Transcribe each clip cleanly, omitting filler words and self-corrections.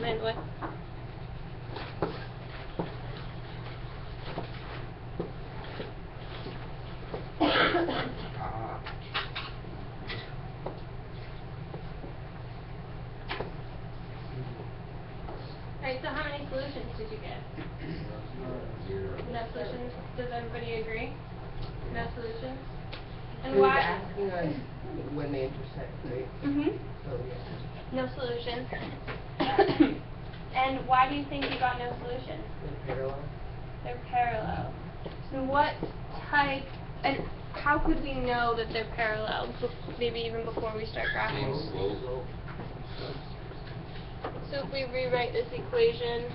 land with. Alright, so how many solutions did you get? No solutions? Does everybody agree? No solutions? And He was why? asking us when they intersect, right? So yeah. No solutions. And why do you think you got no solutions? They're parallel. They're parallel. So what type, and how could we know that they're parallel, maybe even before we start graphing? Slope. So if we rewrite this equation,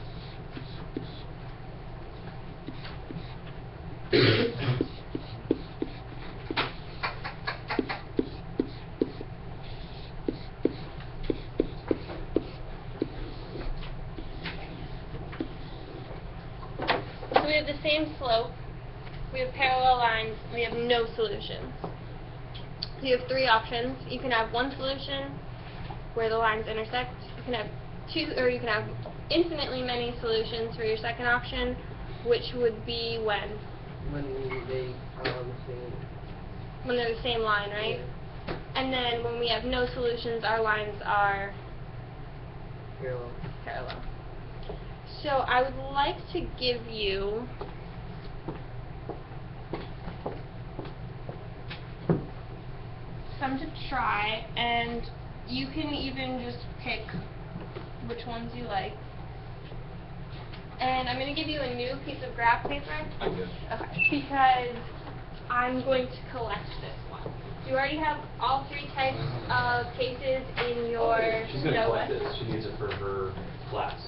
so we have the same slope, we have parallel lines, we have no solutions. So you have three options. You can have one solution where the lines intersect. You can have two, or you can have infinitely many solutions for your second option, which would be when? When they are on the same. When they're the same line, right? Yeah. And then when we have no solutions, our lines are Parallel. parallel. So I would like to give you some to try, and you can even just pick which ones you like. And I'm going to give you a new piece of graph paper. I'm good. Okay. Because I'm going to collect this one. You already have all three types of cases in your She's gonna collect notebook. this. She needs it for her class.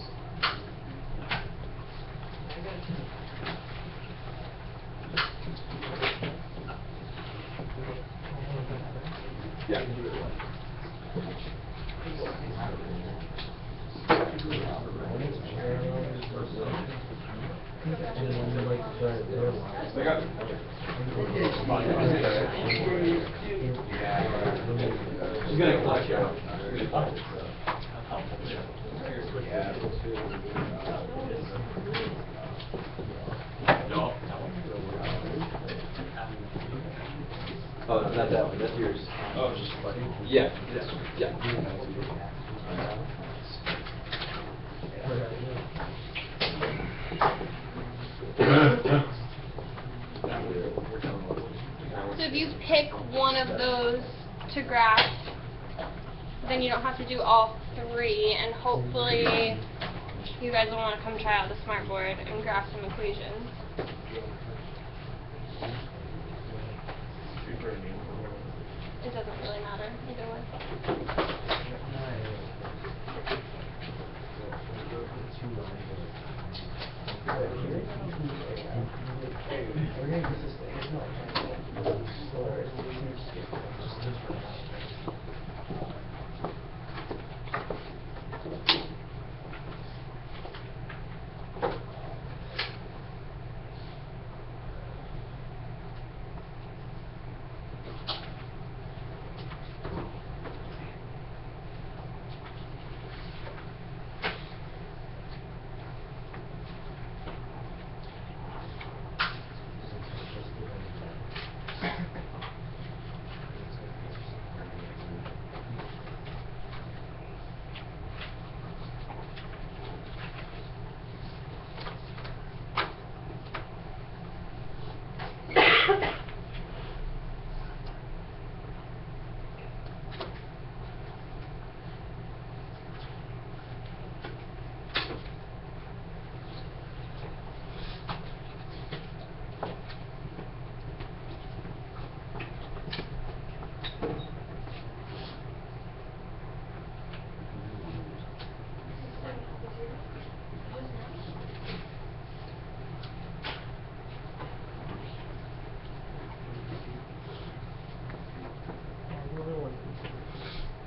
Yeah. I got it. She's gonna collect you. No. Oh, no, not that one. That's yours. Oh, just yeah. Yeah. So if you pick one of those to graph, then you don't have to do all three, and hopefully you guys will want to come try out the smartboard and graph some equations. It doesn't really matter either way.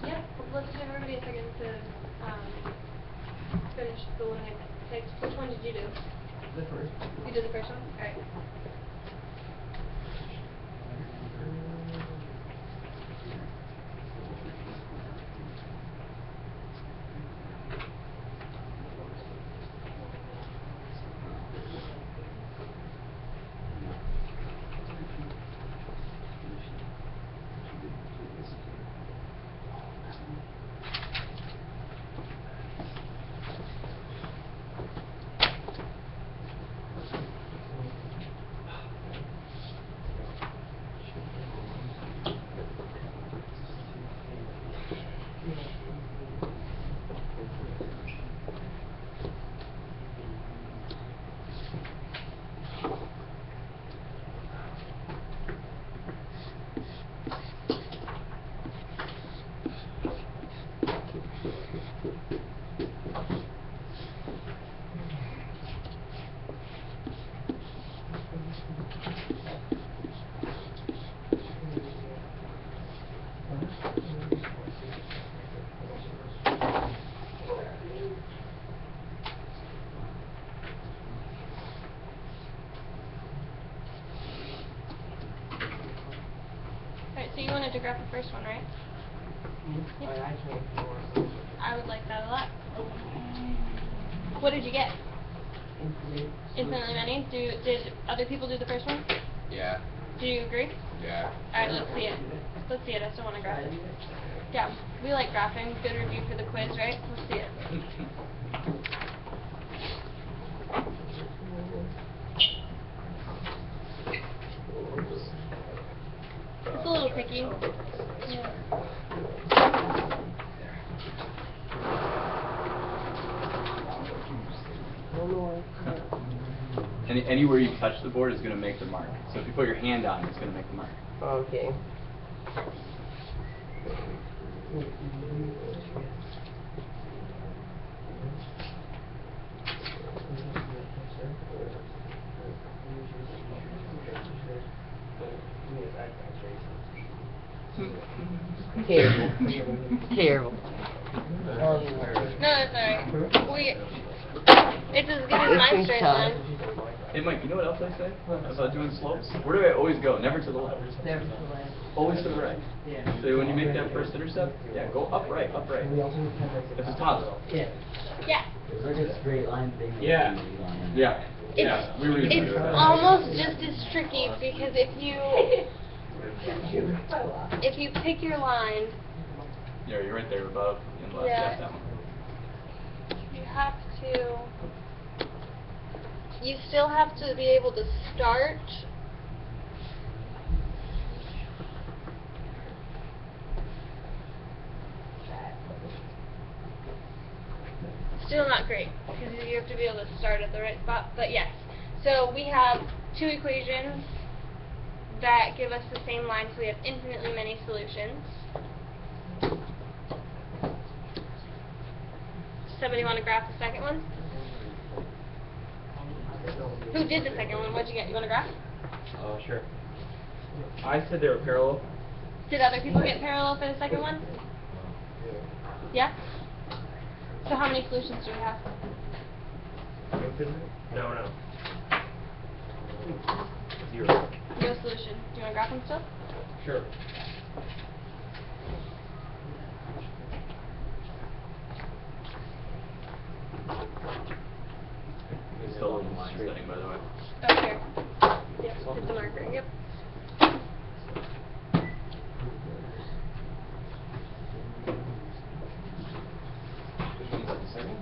Yep, let's give everybody a second to finish the one I picked. Which one did you do? The first. You did the first one? Alright. So you wanted to graph the first one, right? But I can't do it. I would like that a lot. What did you get? Infinitely many. Did other people do the first one? Yeah. Do you agree? Yeah. Alright, let's see it. Let's see it. I still want to graph it. Yeah, we like graphing. Good review for the quiz, right? Let's see it. It's a little tricky. Yeah. Anywhere you touch the board is going to make the mark. So if you put your hand on it, it's going to make the mark. Okay. Terrible. Terrible. No, that's alright. It's as good as my straight line. Hey Mike, you know what else I say about doing slopes? Where do I always go? Never to the left. Never to the left. Always to the right. Yeah. So when you make that first intercept, yeah, go upright, upright. It's a top. Yeah. Yeah. It's like a straight line thing. Yeah. Yeah. Yeah. We were used to It's that. almost just as tricky because if you pick your line, Yeah, you're right there above and left. Yeah. That's that one. you have to. You still have to be able to start. Still not great, because you have to be able to start at the right spot, but yes. So we have two equations that give us the same line, so we have infinitely many solutions. Somebody want to graph the second one? Who did the second one? What'd you get? You want to graph? Sure. I said they were parallel. Did other people get parallel for the second one? Yeah? So how many solutions do we have? No. 0. No solution. Do you want to graph them still? Sure. It's still in the line setting, by the way. Oh, here. Yep, hit the marker. Yep. Which one's that, the second?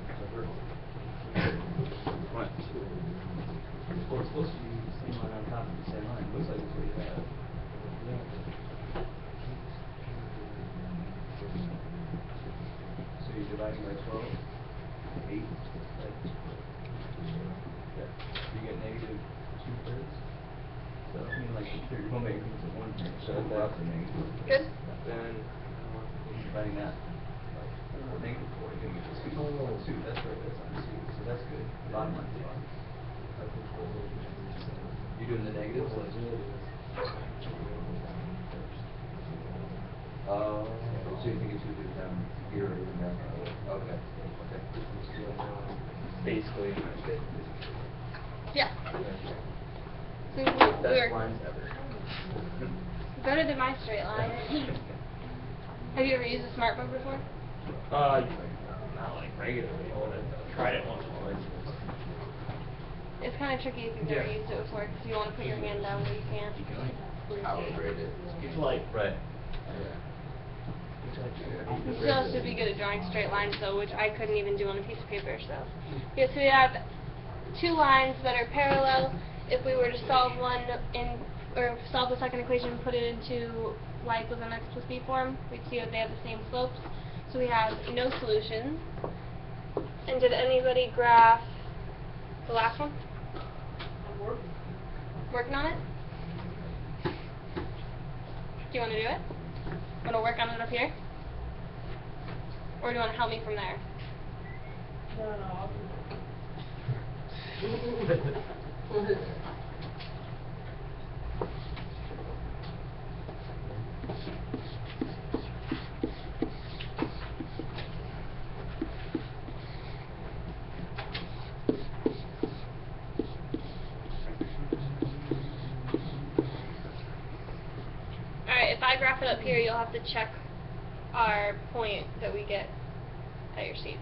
What? Well, it's supposed to be the same line on top of the same line. Looks like it's what you have. So you're dividing by 12, 8, right? Yeah. You get negative 2/3. So I mean, like you're going back into 1/3. So that's a negative. Good? Then Dividing that. Negative 4, you're going to get 2. Oh, 2, that's right, that's on 2. So that's good. Bottom line's fine. You're doing the negatives? So you think it should be down here or even down here? Okay. basically. Yeah. So Best we're lines ever. better than my straight line. Have you ever used a smart book before? Not like regularly, but I've tried it once or twice. It's kind of tricky if you've never used it before because you want to put your hand down where you can't. You can like calibrate it. It's like Right. You still have to be good at drawing straight lines though, which I couldn't even do on a piece of paper, so. Yeah, so we have two lines that are parallel. If we were to solve or solve the second equation and put it into y equals mx plus b form, we'd see that they have the same slopes. So we have no solutions. And did anybody graph the last one? Working on it? Do you want to do it? Want to work on it up here? Or do you want to help me from there? Alright, if I graph it up here, you'll have to check our point that we get at your seats.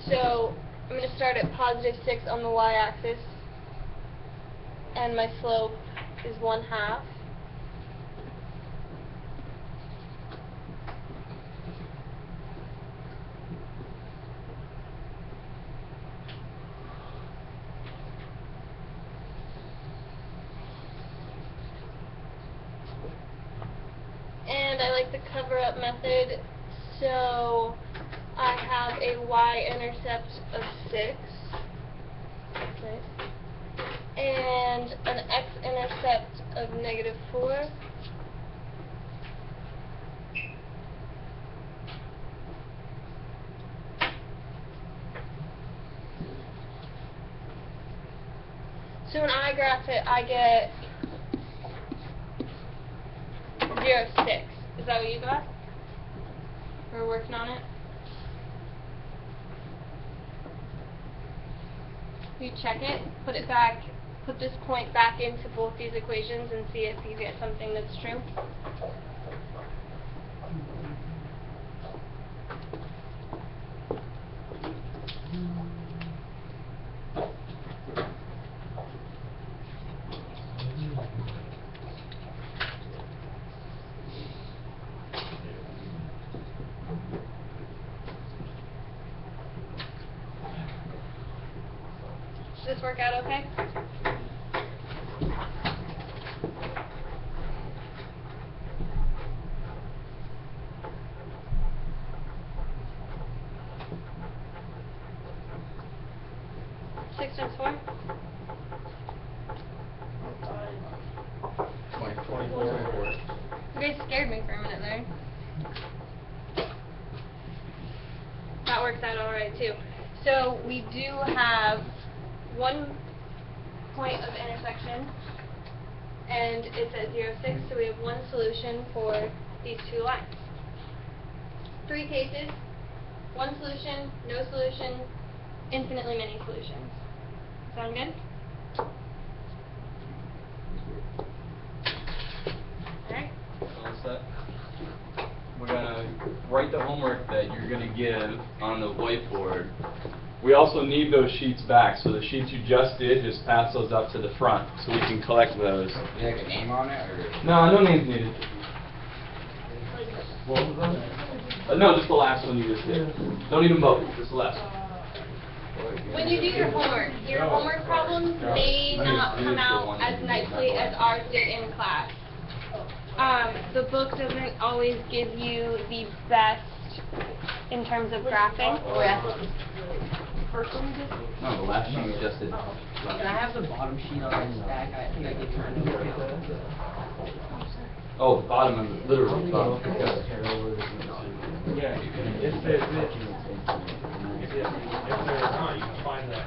So I'm going to start at +6 on the y-axis, and my slope is 1/2. And I like the cover-up method, so I have a y-intercept of 6, nice, and an x-intercept of -4. So when I graph it, I get 0.6. Is that what you got? We're working on it. You check it, put it back, put this point back into both these equations and see if you get something that's true. Does this work out okay? Six times 4? 24. You guys scared me for a minute there. That works out alright too. So we do have one point of intersection, and it's at 0.6, so we have one solution for these two lines. 3 cases, one solution, no solution, infinitely many solutions. Sound good? Alright. All set. We're gonna write the homework that you're gonna give on the whiteboard. We also need those sheets back, so the sheets you just did, just pass those up to the front so we can collect those. Is there like a name on it, or? No, no names needed. What was that? No, just the last one you just did. Don't need them both, just the last one. When you do your homework problems may not come out as nicely as ours did in class. The book doesn't always give you the best in terms of graphing. No, the last one you just did. Can I have the bottom sheet on that stack? I think I get turned over. Oh, the bottom of it, literally. Bottom. Yeah, if there's not, you can find that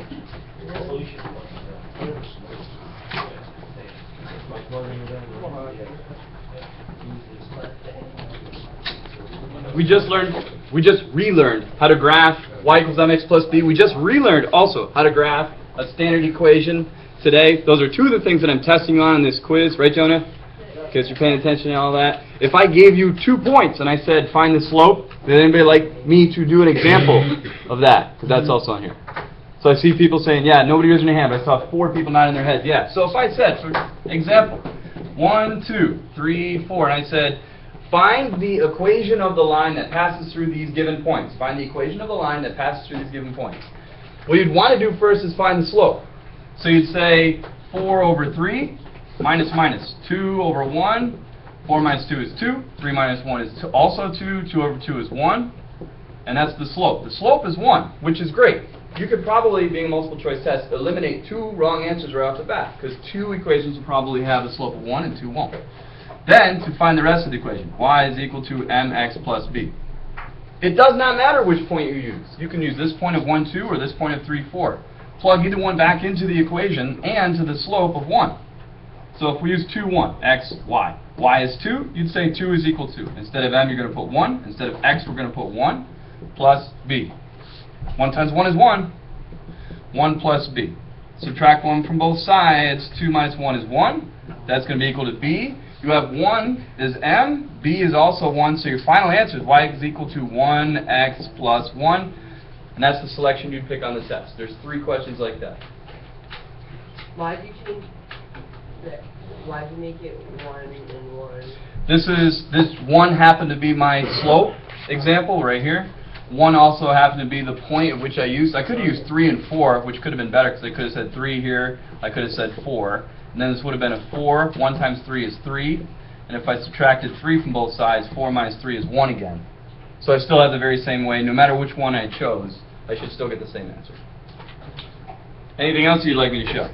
solution. We just relearned how to graph y equals mx plus b. We just relearned also how to graph a standard equation today. Those are 2 of the things that I'm testing on in this quiz, right, Jonah? Because you're paying attention to all that. If I gave you 2 points and I said find the slope, would anybody like me to do an example of that? Because that's also on here. So I see people saying, yeah, nobody raising their hand, but I saw 4 people nodding their heads. Yeah. So if I said, for example, 1, 2, 3, 4, and I said, find the equation of the line that passes through these given points. Find the equation of the line that passes through these given points. What you'd want to do first is find the slope. So you'd say 4 over 3 minus minus 2 over 1. 4 minus 2 is 2. 3 minus 1 is also 2. 2 over 2 is 1. And that's the slope. The slope is 1, which is great. You could probably, being a multiple choice test, eliminate 2 wrong answers right off the bat, because 2 equations will probably have a slope of 1 and 2 won't. Then, to find the rest of the equation, y is equal to mx plus b. It does not matter which point you use. You can use this point of 1, 2, or this point of 3, 4. Plug either one back into the equation and to the slope of 1. So if we use 2, 1, x, y. Y is 2, you'd say 2 is equal to. Instead of m, you're going to put 1. Instead of x, we're going to put 1 plus b. 1 times 1 is 1. 1 plus b. Subtract 1 from both sides. 2 minus 1 is 1. That's going to be equal to b. You have 1 is m, b is also 1, so your final answer is y is equal to 1x plus 1, and that's the selection you'd pick on the test. There's 3 questions like that. Why'd you change that? Why'd you make it 1 and 1? This 1 happened to be my slope example right here. 1 also happened to be the point at which I used. I could have used 3 and 4, which could have been better because I could have said 3 here. I could have said 4. And then this would have been a 4. 1 times 3 is 3. And if I subtracted 3 from both sides, 4 minus 3 is 1 again. So I still have the very same way. No matter which one I chose, I should still get the same answer. Anything else you'd like me to show?